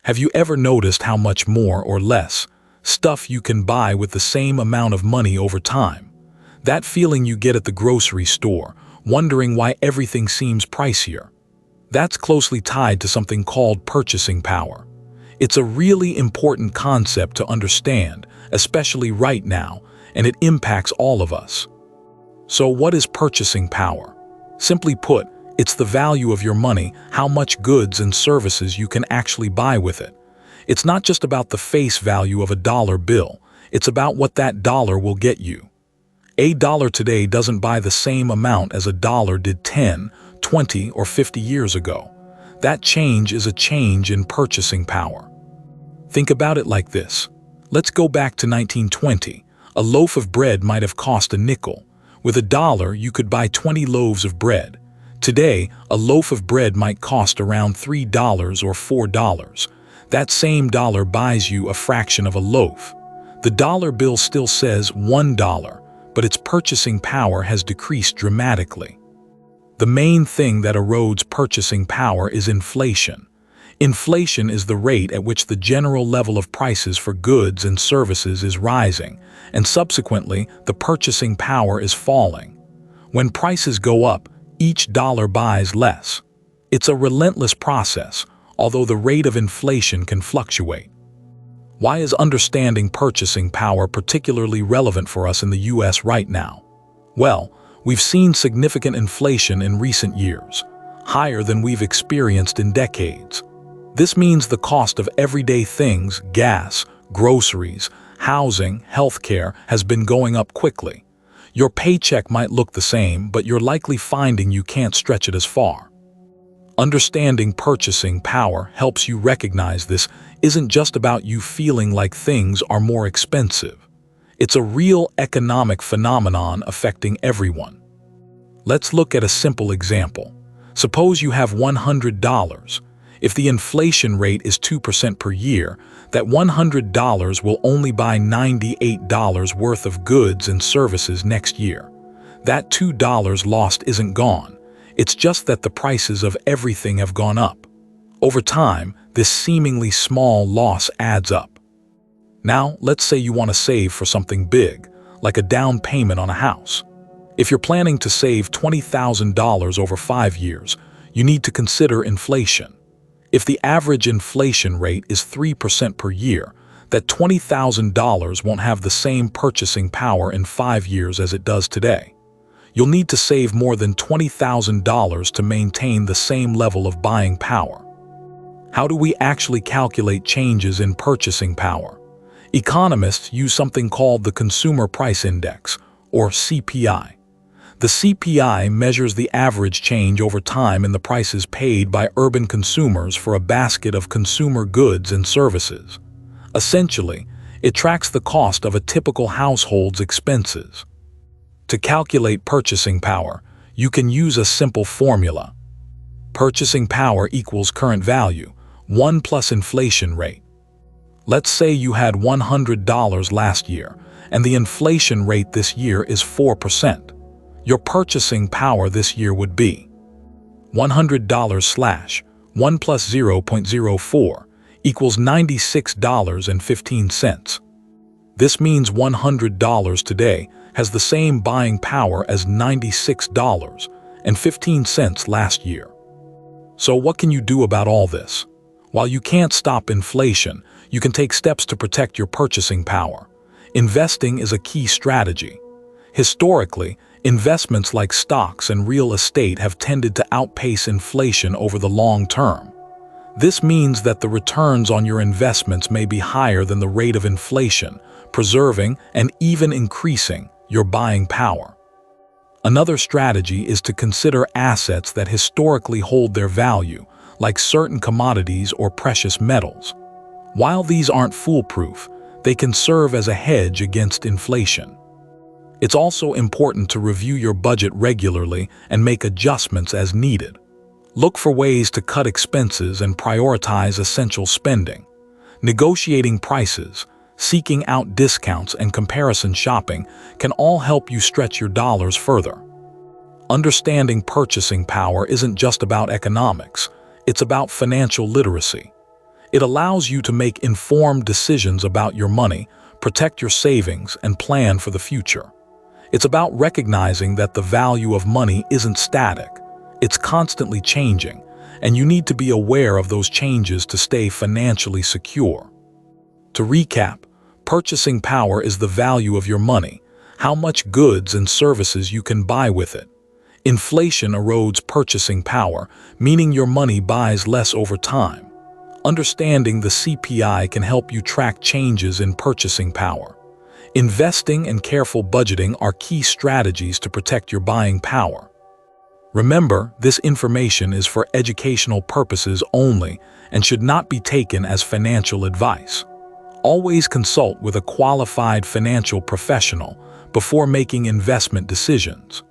Have you ever noticed how much more or less stuff you can buy with the same amount of money over time? That feeling you get at the grocery store, wondering why everything seems pricier. That's closely tied to something called purchasing power. It's a really important concept to understand, especially right now, and it impacts all of us. So what is purchasing power? Simply put, it's the value of your money, how much goods and services you can actually buy with it. It's not just about the face value of a dollar bill, it's about what that dollar will get you. A dollar today doesn't buy the same amount as a dollar did 10, 20, or 50 years ago. That change is a change in purchasing power. Think about it like this. Let's go back to 1920. A loaf of bread might have cost a nickel. With a dollar, you could buy 20 loaves of bread. Today, a loaf of bread might cost around $3 or $4. That same dollar buys you a fraction of a loaf. The dollar bill still says $1, but its purchasing power has decreased dramatically. The main thing that erodes purchasing power is inflation. Inflation is the rate at which the general level of prices for goods and services is rising, and subsequently, the purchasing power is falling. When prices go up, each dollar buys less. It's a relentless process, although the rate of inflation can fluctuate. Why is understanding purchasing power particularly relevant for us in the US right now? Well, we've seen significant inflation in recent years, higher than we've experienced in decades. This means the cost of everyday things, gas, groceries, housing, healthcare, has been going up quickly. Your paycheck might look the same, but you're likely finding you can't stretch it as far. Understanding purchasing power helps you recognize this isn't just about you feeling like things are more expensive. It's a real economic phenomenon affecting everyone. Let's look at a simple example. Suppose you have $100. If the inflation rate is 2% per year, that $100 will only buy $98 worth of goods and services next year. That $2 lost isn't gone. It's just that the prices of everything have gone up. Over time, this seemingly small loss adds up. Now, let's say you want to save for something big, like a down payment on a house. If you're planning to save $20,000 over 5 years, you need to consider inflation. If the average inflation rate is 3% per year, that $20,000 won't have the same purchasing power in 5 years as it does today. You'll need to save more than $20,000 to maintain the same level of buying power. How do we actually calculate changes in purchasing power? Economists use something called the Consumer Price Index, or CPI. The CPI measures the average change over time in the prices paid by urban consumers for a basket of consumer goods and services. Essentially, it tracks the cost of a typical household's expenses. To calculate purchasing power, you can use a simple formula. Purchasing power equals current value, 1 plus inflation rate. Let's say you had $100 last year, and the inflation rate this year is 4%. Your purchasing power this year would be $100 / 1 plus 0.04 equals $96.15. This means $100 today has the same buying power as $96.15 last year. So what can you do about all this? While you can't stop inflation, you can take steps to protect your purchasing power. Investing is a key strategy. Historically, investments like stocks and real estate have tended to outpace inflation over the long term. This means that the returns on your investments may be higher than the rate of inflation, preserving and even increasing your buying power. Another strategy is to consider assets that historically hold their value, like certain commodities or precious metals. While these aren't foolproof, they can serve as a hedge against inflation. It's also important to review your budget regularly and make adjustments as needed. Look for ways to cut expenses and prioritize essential spending. Negotiating prices, seeking out discounts, and comparison shopping can all help you stretch your dollars further. Understanding purchasing power isn't just about economics, it's about financial literacy. It allows you to make informed decisions about your money, protect your savings, and plan for the future. It's about recognizing that the value of money isn't static. It's constantly changing, and you need to be aware of those changes to stay financially secure. To recap, purchasing power is the value of your money, how much goods and services you can buy with it. Inflation erodes purchasing power, meaning your money buys less over time. Understanding the CPI can help you track changes in purchasing power. Investing and careful budgeting are key strategies to protect your buying power. Remember, this information is for educational purposes only and should not be taken as financial advice. Always consult with a qualified financial professional before making investment decisions.